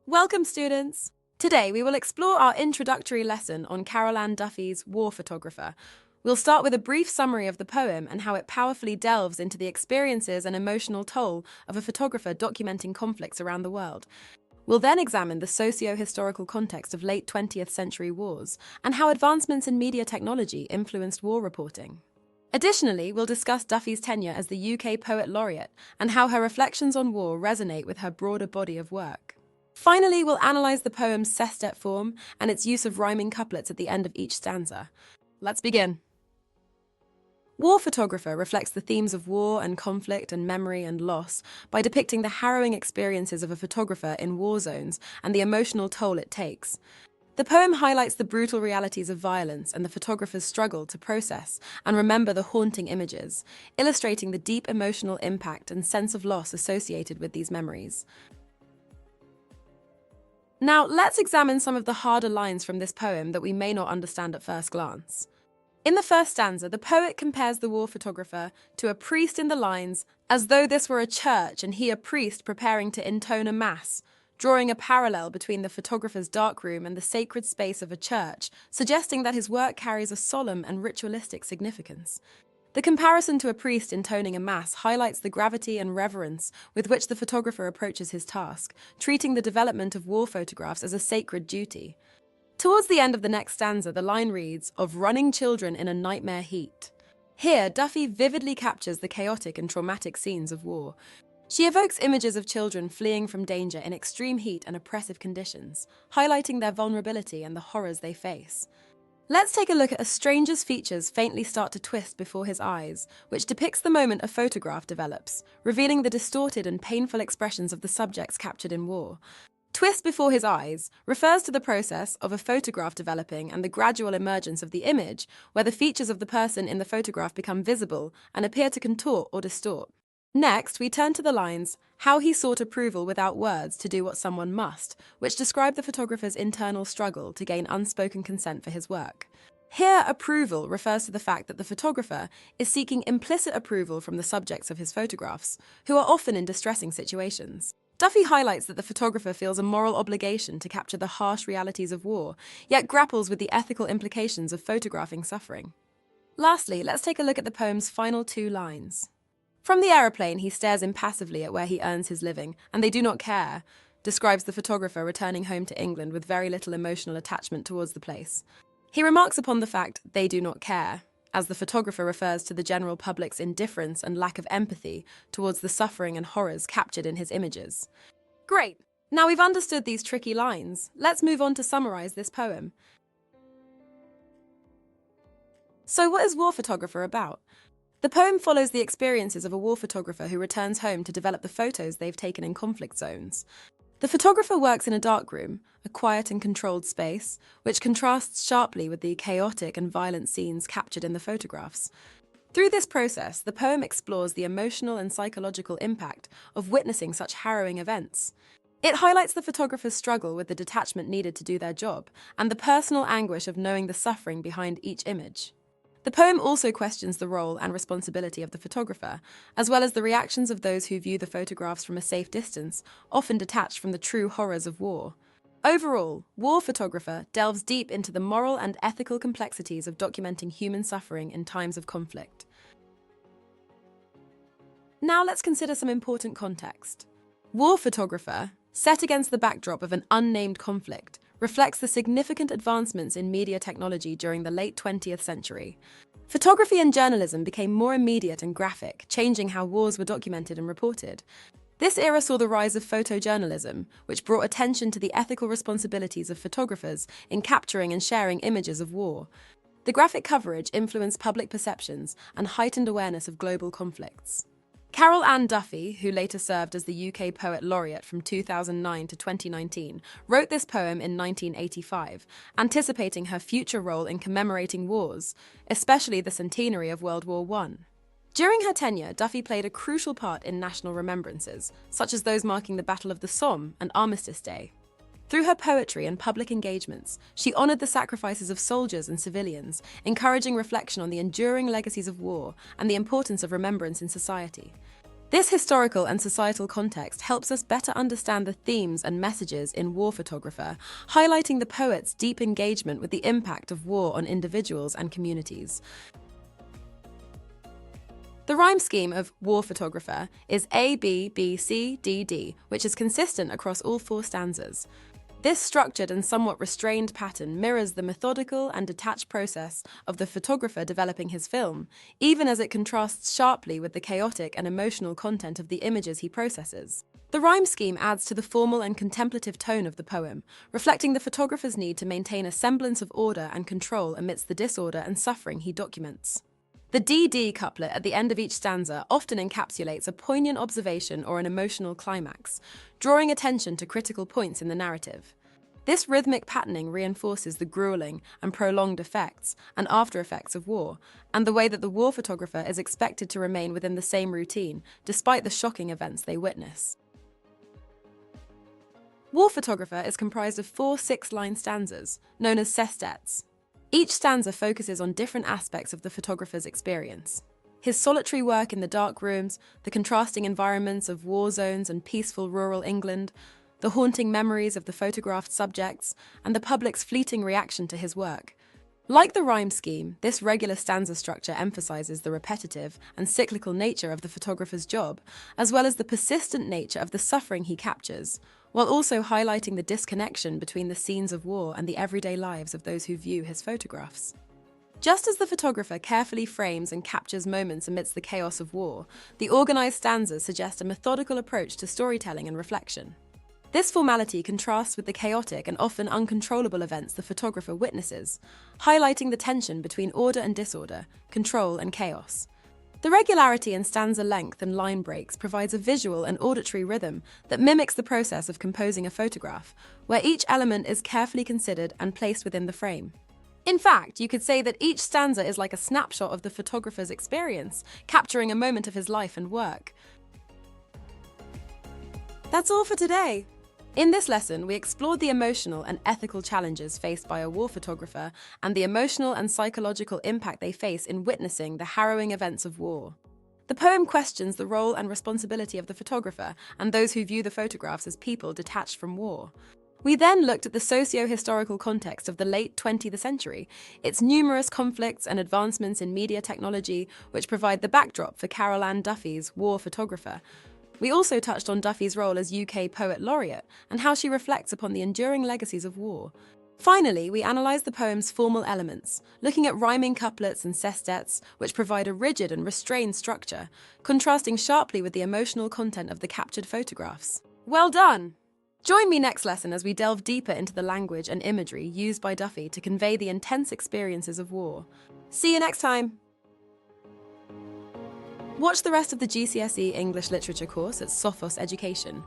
Welcome, students! Today we will explore our introductory lesson on Carol Ann Duffy's War Photographer. We'll start with a brief summary of the poem and how it powerfully delves into the experiences and emotional toll of a photographer documenting conflicts around the world. We'll then examine the socio-historical context of late 20th century wars and how advancements in media technology influenced war reporting. Additionally, we'll discuss Duffy's tenure as the UK Poet Laureate and how her reflections on war resonate with her broader body of work. Finally, we'll analyse the poem's sestet form and its use of rhyming couplets at the end of each stanza. Let's begin. War Photographer reflects the themes of war and conflict and memory and loss by depicting the harrowing experiences of a photographer in war zones and the emotional toll it takes. The poem highlights the brutal realities of violence and the photographer's struggle to process and remember the haunting images, illustrating the deep emotional impact and sense of loss associated with these memories. Now, let's examine some of the harder lines from this poem that we may not understand at first glance. In the first stanza, the poet compares the war photographer to a priest in the lines, as though this were a church and he a priest preparing to intone a mass, drawing a parallel between the photographer's darkroom and the sacred space of a church, suggesting that his work carries a solemn and ritualistic significance. The comparison to a priest intoning a mass highlights the gravity and reverence with which the photographer approaches his task, treating the development of war photographs as a sacred duty. Towards the end of the next stanza, the line reads, "of running children in a nightmare heat." Here, Duffy vividly captures the chaotic and traumatic scenes of war. She evokes images of children fleeing from danger in extreme heat and oppressive conditions, highlighting their vulnerability and the horrors they face. Let's take a look at a stranger's features faintly start to twist before his eyes, which depicts the moment a photograph develops, revealing the distorted and painful expressions of the subjects captured in war. Twist before his eyes refers to the process of a photograph developing and the gradual emergence of the image, where the features of the person in the photograph become visible and appear to contort or distort. Next, we turn to the lines, "how he sought approval without words to do what someone must," which describe the photographer's internal struggle to gain unspoken consent for his work. Here, approval refers to the fact that the photographer is seeking implicit approval from the subjects of his photographs, who are often in distressing situations. Duffy highlights that the photographer feels a moral obligation to capture the harsh realities of war, yet grapples with the ethical implications of photographing suffering. Lastly, let's take a look at the poem's final two lines. "From the aeroplane, he stares impassively at where he earns his living, and they do not care," describes the photographer returning home to England with very little emotional attachment towards the place. He remarks upon the fact "they do not care," as the photographer refers to the general public's indifference and lack of empathy towards the suffering and horrors captured in his images. Great! Now we've understood these tricky lines, let's move on to summarize this poem. So what is War Photographer about? The poem follows the experiences of a war photographer who returns home to develop the photos they've taken in conflict zones. The photographer works in a darkroom, a quiet and controlled space, which contrasts sharply with the chaotic and violent scenes captured in the photographs. Through this process, the poem explores the emotional and psychological impact of witnessing such harrowing events. It highlights the photographer's struggle with the detachment needed to do their job, and the personal anguish of knowing the suffering behind each image. The poem also questions the role and responsibility of the photographer, as well as the reactions of those who view the photographs from a safe distance, often detached from the true horrors of war. Overall, War Photographer delves deep into the moral and ethical complexities of documenting human suffering in times of conflict. Now let's consider some important context. War Photographer, set against the backdrop of an unnamed conflict, reflects the significant advancements in media technology during the late 20th century. Photography and journalism became more immediate and graphic, changing how wars were documented and reported. This era saw the rise of photojournalism, which brought attention to the ethical responsibilities of photographers in capturing and sharing images of war. The graphic coverage influenced public perceptions and heightened awareness of global conflicts. Carol Ann Duffy, who later served as the UK Poet Laureate from 2009 to 2019, wrote this poem in 1985, anticipating her future role in commemorating wars, especially the centenary of World War I. During her tenure, Duffy played a crucial part in national remembrances, such as those marking the Battle of the Somme and Armistice Day. Through her poetry and public engagements, she honoured the sacrifices of soldiers and civilians, encouraging reflection on the enduring legacies of war and the importance of remembrance in society. This historical and societal context helps us better understand the themes and messages in War Photographer, highlighting the poet's deep engagement with the impact of war on individuals and communities. The rhyme scheme of War Photographer is A, B, B, C, D, D, which is consistent across all 4 stanzas. This structured and somewhat restrained pattern mirrors the methodical and detached process of the photographer developing his film, even as it contrasts sharply with the chaotic and emotional content of the images he processes. The rhyme scheme adds to the formal and contemplative tone of the poem, reflecting the photographer's need to maintain a semblance of order and control amidst the disorder and suffering he documents. The DD couplet at the end of each stanza often encapsulates a poignant observation or an emotional climax, drawing attention to critical points in the narrative. This rhythmic patterning reinforces the grueling and prolonged effects and after-effects of war, and the way that the war photographer is expected to remain within the same routine, despite the shocking events they witness. War Photographer is comprised of 4 6-line stanzas, known as sestets. Each stanza focuses on different aspects of the photographer's experience. His solitary work in the dark rooms, the contrasting environments of war zones and peaceful rural England, the haunting memories of the photographed subjects, and the public's fleeting reaction to his work. Like the rhyme scheme, this regular stanza structure emphasizes the repetitive and cyclical nature of the photographer's job, as well as the persistent nature of the suffering he captures, while also highlighting the disconnection between the scenes of war and the everyday lives of those who view his photographs. Just as the photographer carefully frames and captures moments amidst the chaos of war, the organized stanzas suggest a methodical approach to storytelling and reflection. This formality contrasts with the chaotic and often uncontrollable events the photographer witnesses, highlighting the tension between order and disorder, control and chaos. The regularity in stanza length and line breaks provides a visual and auditory rhythm that mimics the process of composing a photograph, where each element is carefully considered and placed within the frame. In fact, you could say that each stanza is like a snapshot of the photographer's experience, capturing a moment of his life and work. That's all for today. In this lesson, we explored the emotional and ethical challenges faced by a war photographer and the emotional and psychological impact they face in witnessing the harrowing events of war. The poem questions the role and responsibility of the photographer and those who view the photographs as people detached from war. We then looked at the socio-historical context of the late 20th century, its numerous conflicts and advancements in media technology, which provide the backdrop for Carol Ann Duffy's War Photographer. We also touched on Duffy's role as UK Poet Laureate and how she reflects upon the enduring legacies of war. Finally, we analysed the poem's formal elements, looking at rhyming couplets and sestets, which provide a rigid and restrained structure, contrasting sharply with the emotional content of the captured photographs. Well done! Join me next lesson as we delve deeper into the language and imagery used by Duffy to convey the intense experiences of war. See you next time! Watch the rest of the GCSE English Literature course at Sophos Education.